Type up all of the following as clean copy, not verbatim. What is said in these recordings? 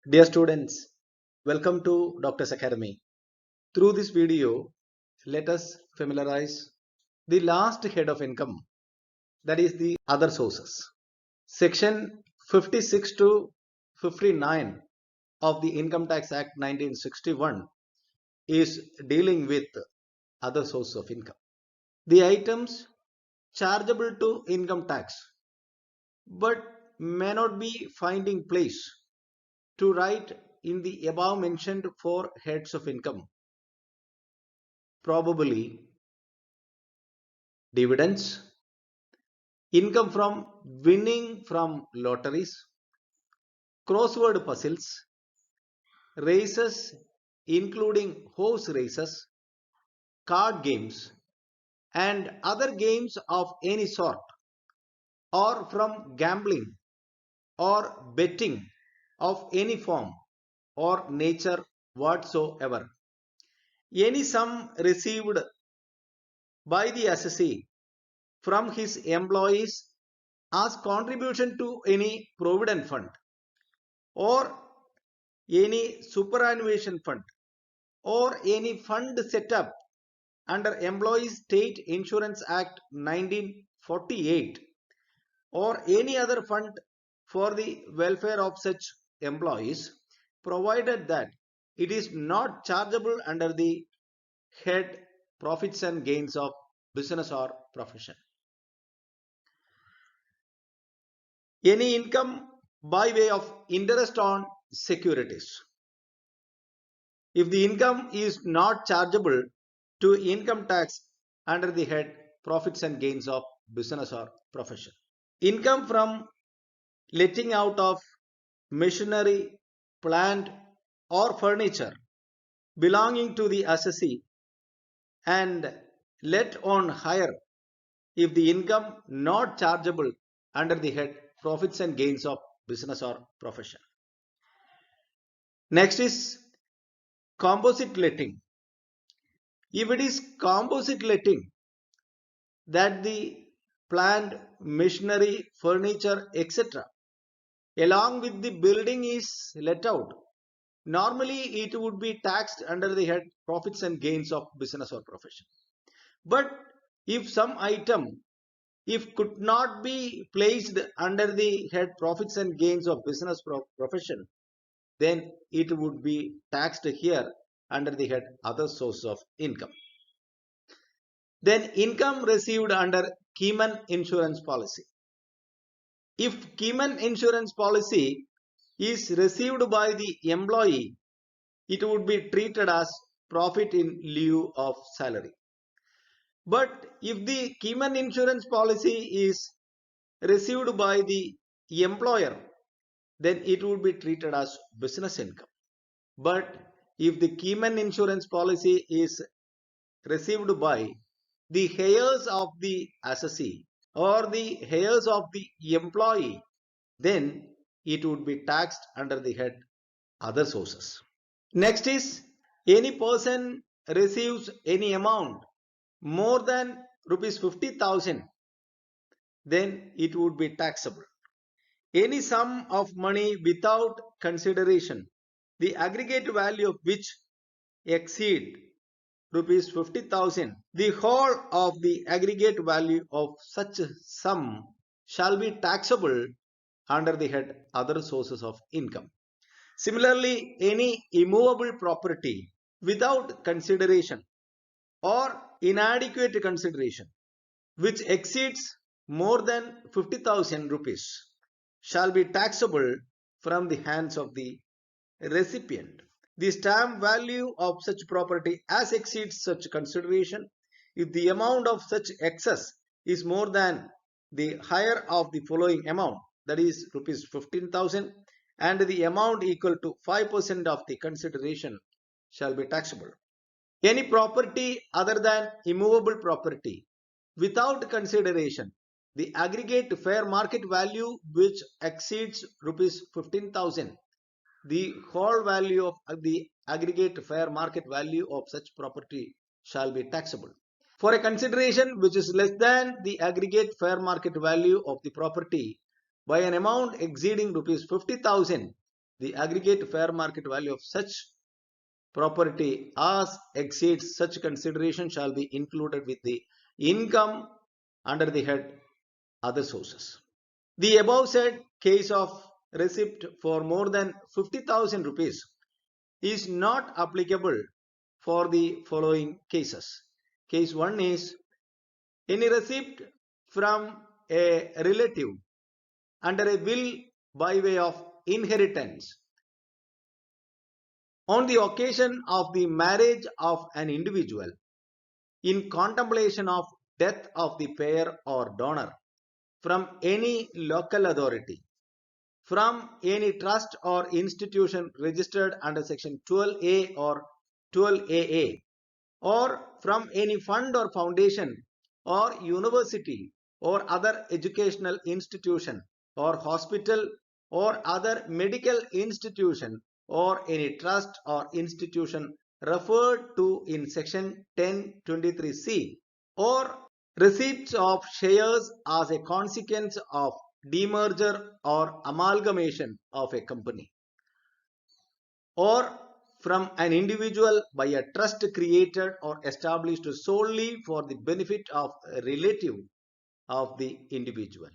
Dear students, welcome to Doctor's Academy. Through this video, let us familiarize the last head of income, that is the other sources. Section 56 to 59 of the Income Tax Act 1961 is dealing with other sources of income. The items chargeable to income tax but may not be finding place to write in the above mentioned four heads of income. Probably dividends, income from winning from lotteries, crossword puzzles, races including horse races, card games, and other games of any sort, or from gambling or betting of any form or nature whatsoever. Any sum received by the assessee from his employees as contribution to any provident fund or any superannuation fund or any fund set up under Employees State Insurance Act 1948 or any other fund for the welfare of such employees, provided that it is not chargeable under the head profits and gains of business or profession. Any income by way of interest on securities. If the income is not chargeable to income tax under the head profits and gains of business or profession. Income from letting out of machinery, plant or furniture belonging to the assessee and let on hire if the income not chargeable under the head profits and gains of business or profession. Next is composite letting. If it is composite letting, that the plant, machinery, furniture, etc. along with the building is let out, normally it would be taxed under the head profits and gains of business or profession. But if some item, if could not be placed under the head profits and gains of business profession, then it would be taxed here under the head other source of income. Then income received under Keyman insurance policy. If Keyman insurance policy is received by the employee, it would be treated as profit in lieu of salary. But if the Keyman insurance policy is received by the employer, then it would be treated as business income. But if the Keyman insurance policy is received by the heirs of the assessee or the heirs of the employee, then it would be taxed under the head other sources. Next is any person receives any amount more than rupees 50,000, then it would be taxable. Any sum of money without consideration, the aggregate value of which exceed rupees 50,000, the whole of the aggregate value of such sum shall be taxable under the head other sources of income. Similarly, any immovable property without consideration or inadequate consideration which exceeds more than 50,000 rupees shall be taxable from the hands of the recipient. The stamp value of such property as exceeds such consideration, if the amount of such excess is more than the higher of the following amount, that is rupees 15,000, and the amount equal to 5% of the consideration shall be taxable. Any property other than immovable property without consideration, the aggregate fair market value which exceeds rupees 15,000, the whole value of the aggregate fair market value of such property shall be taxable. For a consideration which is less than the aggregate fair market value of the property by an amount exceeding rupees 50,000, the aggregate fair market value of such property as exceeds such consideration shall be included with the income under the head other sources. The above said case of receipt for more than 50,000 rupees is not applicable for the following cases. Case 1 is any receipt from a relative under a will by way of inheritance on the occasion of the marriage of an individual in contemplation of death of the payer or donor from any local authority, from any trust or institution registered under section 12A or 12AA, or from any fund or foundation or university or other educational institution or hospital or other medical institution or any trust or institution referred to in section 1023C, or receipts of shares as a consequence of demerger or amalgamation of a company, or from an individual by a trust created or established solely for the benefit of a relative of the individual,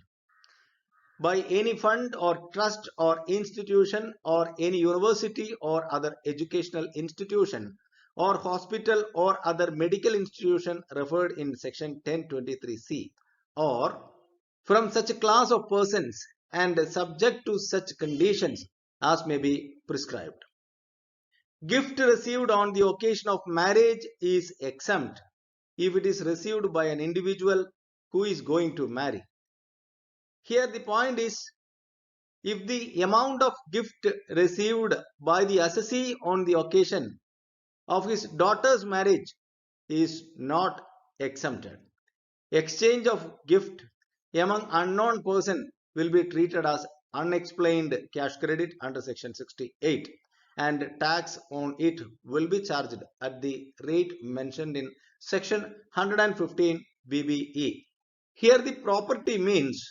by any fund or trust or institution or any university or other educational institution or hospital or other medical institution referred in section 1023C, or from such a class of persons and subject to such conditions as may be prescribed. Gift received on the occasion of marriage is exempt if it is received by an individual who is going to marry. Here the point is, if the amount of gift received by the assessee on the occasion of his daughter's marriage is not exempted, exchange of gift among unknown person will be treated as unexplained cash credit under section 68, and tax on it will be charged at the rate mentioned in section 115 BBE. Here the property means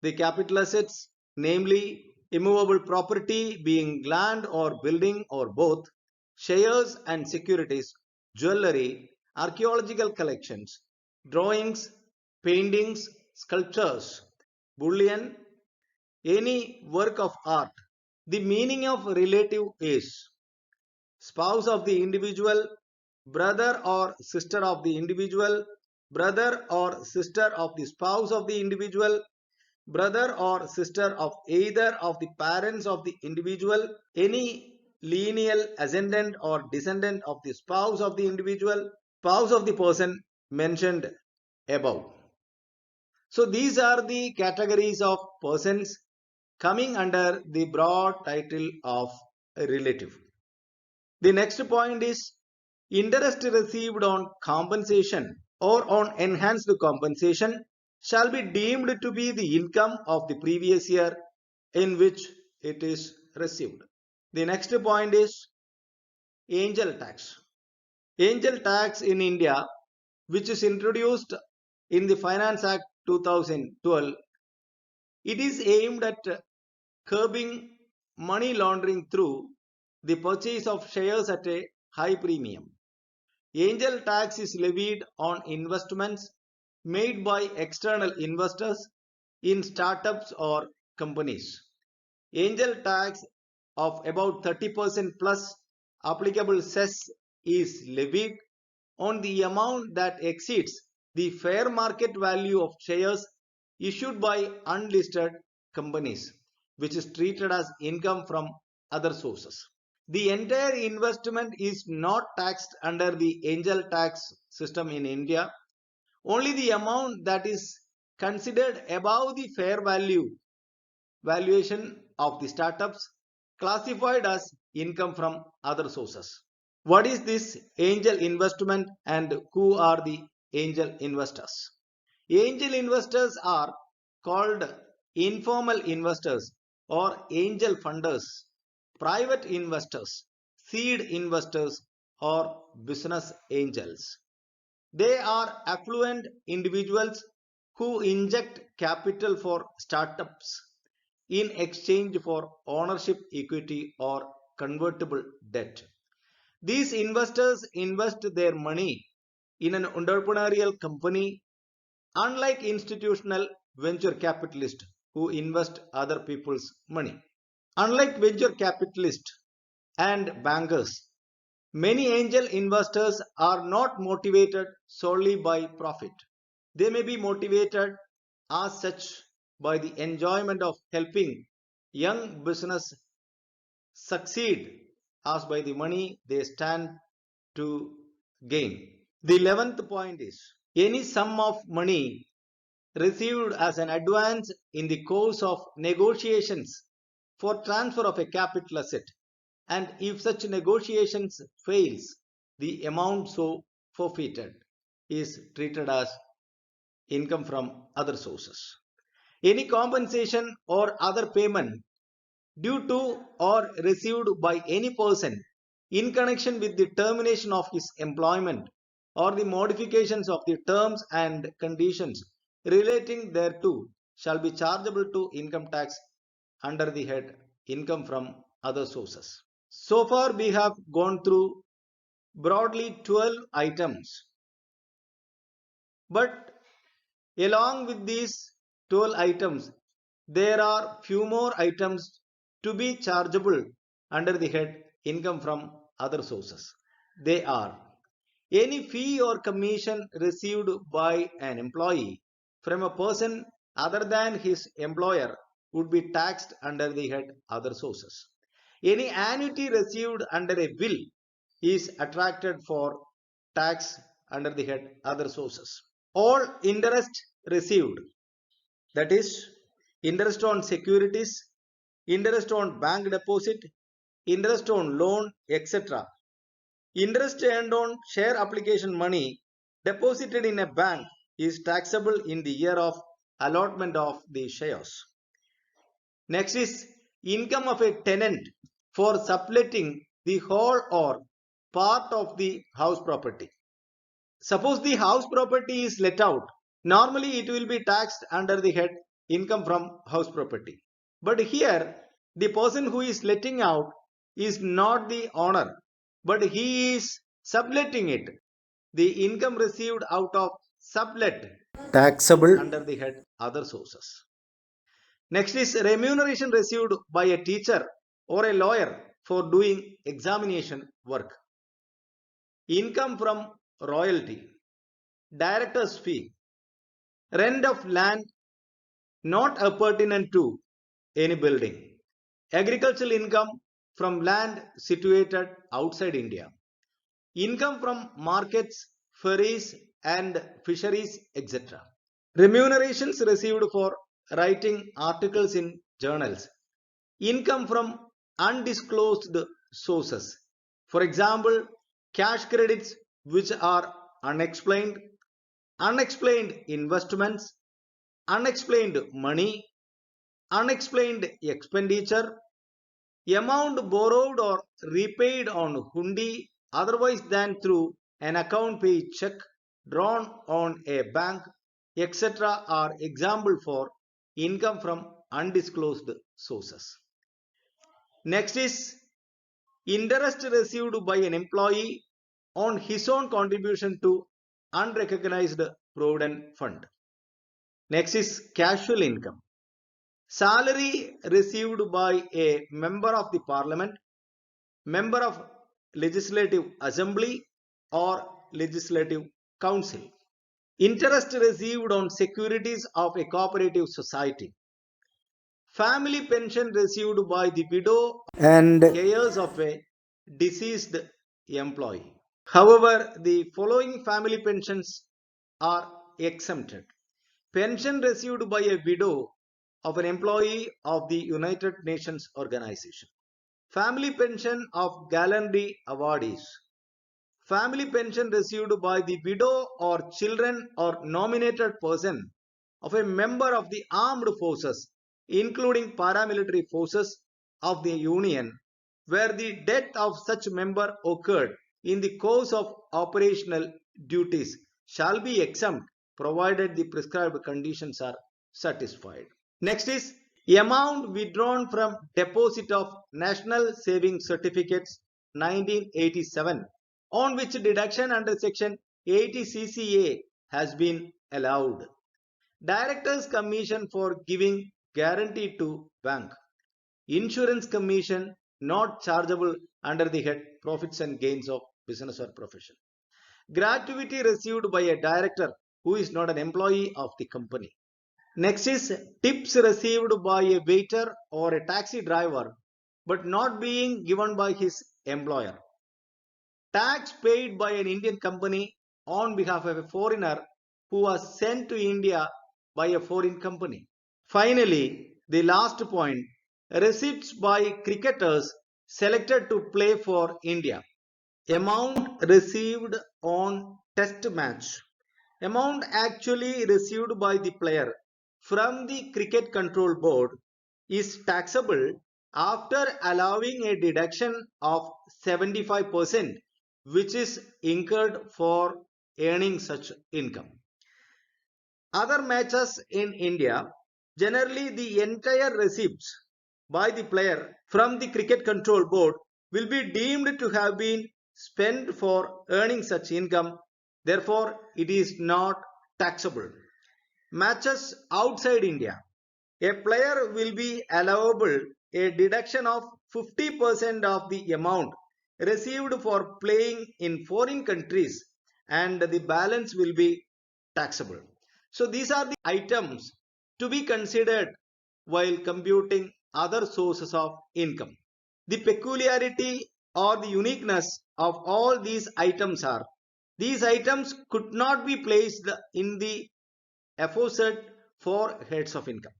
the capital assets, namely immovable property being land or building or both, shares and securities, jewelry, archaeological collections, drawings, paintings, sculptures, bullion, any work of art. The meaning of relative is spouse of the individual, brother or sister of the individual, brother or sister of the spouse of the individual, brother or sister of either of the parents of the individual, any lineal ascendant or descendant of the spouse of the individual, spouse of the person mentioned above. So these are the categories of persons coming under the broad title of relative. The next point is interest received on compensation or on enhanced compensation shall be deemed to be the income of the previous year in which it is received. The next point is angel tax. Angel tax in India, which is introduced in the Finance Act 2012, it is aimed at curbing money laundering through the purchase of shares at a high premium. Angel tax is levied on investments made by external investors in startups or companies. Angel tax of about 30% plus applicable cess is levied on the amount that exceeds the fair market value of shares issued by unlisted companies, which is treated as income from other sources. The entire investment is not taxed under the angel tax system in India. Only the amount that is considered above the fair valuation of the startups classified as income from other sources. What is this angel investment and who are the angel investors? Angel investors are called informal investors or angel funders, private investors, seed investors, or business angels. They are affluent individuals who inject capital for startups in exchange for ownership equity or convertible debt. These investors invest their money in an entrepreneurial company, unlike institutional venture capitalists who invest other people's money. Unlike venture capitalists and bankers, many angel investors are not motivated solely by profit. They may be motivated as such by the enjoyment of helping young business succeed as by the money they stand to gain. The 11th point is any sum of money received as an advance in the course of negotiations for transfer of a capital asset, and if such negotiations fails, the amount so forfeited is treated as income from other sources. Any compensation or other payment due to or received by any person in connection with the termination of his employment or the modifications of the terms and conditions relating thereto shall be chargeable to income tax under the head income from other sources. So far we have gone through broadly 12 items, but along with these 12 items there are few more items to be chargeable under the head income from other sources. They are any fee or commission received by an employee from a person other than his employer would be taxed under the head other sources. Any annuity received under a will is attracted for tax under the head other sources. All interest received, that is interest on securities, interest on bank deposit, interest on loan, etc. Interest earned on share application money deposited in a bank is taxable in the year of allotment of the shares. Next is income of a tenant for subletting the whole or part of the house property. Suppose the house property is let out, normally it will be taxed under the head income from house property. But here the person who is letting out is not the owner, but he is subletting it. The income received out of sublet taxable under the head other sources. Next is remuneration received by a teacher or a lawyer for doing examination work. Income from royalty, director's fee, rent of land not appurtenant to any building, agricultural income from land situated outside India, income from markets, ferries and fisheries, etc. Remunerations received for writing articles in journals, income from undisclosed sources, for example cash credits which are unexplained, unexplained investments, unexplained money, unexplained expenditure, amount borrowed or repaid on hundi otherwise than through an account paid check drawn on a bank, etc. are example for income from undisclosed sources. Next is interest received by an employee on his own contribution to unrecognized provident fund. Next is casual income. Salary received by a member of the parliament, member of legislative assembly or legislative council. Interest received on securities of a cooperative society. Family pension received by the widow and heirs of a deceased employee. However, the following family pensions are exempted. Pension received by a widow of an employee of the United Nations Organization. Family pension of gallantry awardees. Family pension received by the widow or children or nominated person of a member of the armed forces, including paramilitary forces of the Union, where the death of such member occurred in the course of operational duties, shall be exempt provided the prescribed conditions are satisfied. Next is Amount withdrawn from deposit of National Savings Certificates 1987, on which deduction under section 80 CCA has been allowed. Directors commission for giving guarantee to bank. Insurance commission not chargeable under the head profits and gains of business or profession. Gratuity received by a director who is not an employee of the company. Next is tips received by a waiter or a taxi driver but not being given by his employer. Tax paid by an Indian company on behalf of a foreigner who was sent to India by a foreign company. Finally, the last point, receipts by cricketers selected to play for India. Amount received on test match. Amount actually received by the player from the Cricket Control Board is taxable after allowing a deduction of 75%, which is incurred for earning such income. Other matches in India, generally the entire receipts by the player from the Cricket Control Board will be deemed to have been spent for earning such income. Therefore, it is not taxable. Matches outside India, a player will be allowable a deduction of 50% of the amount received for playing in foreign countries, and the balance will be taxable. So these are the items to be considered while computing other sources of income. The peculiarity or the uniqueness of all these items are, these items could not be placed in the aforesaid four heads of income: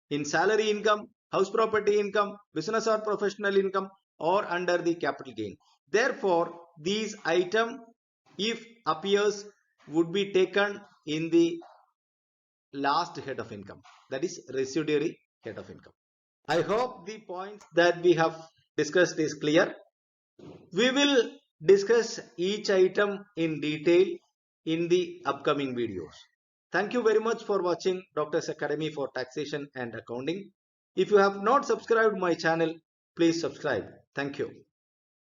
in salary income, house property income, business or professional income, or under the capital gain. Therefore, these item, if appears, would be taken in the last head of income, that is residuary head of income. I hope the points that we have discussed is clear. We will discuss each item in detail in the upcoming videos. Thank you very much for watching Doctor's Academy for Taxation and Accounting. If you have not subscribed my channel, please subscribe. Thank you.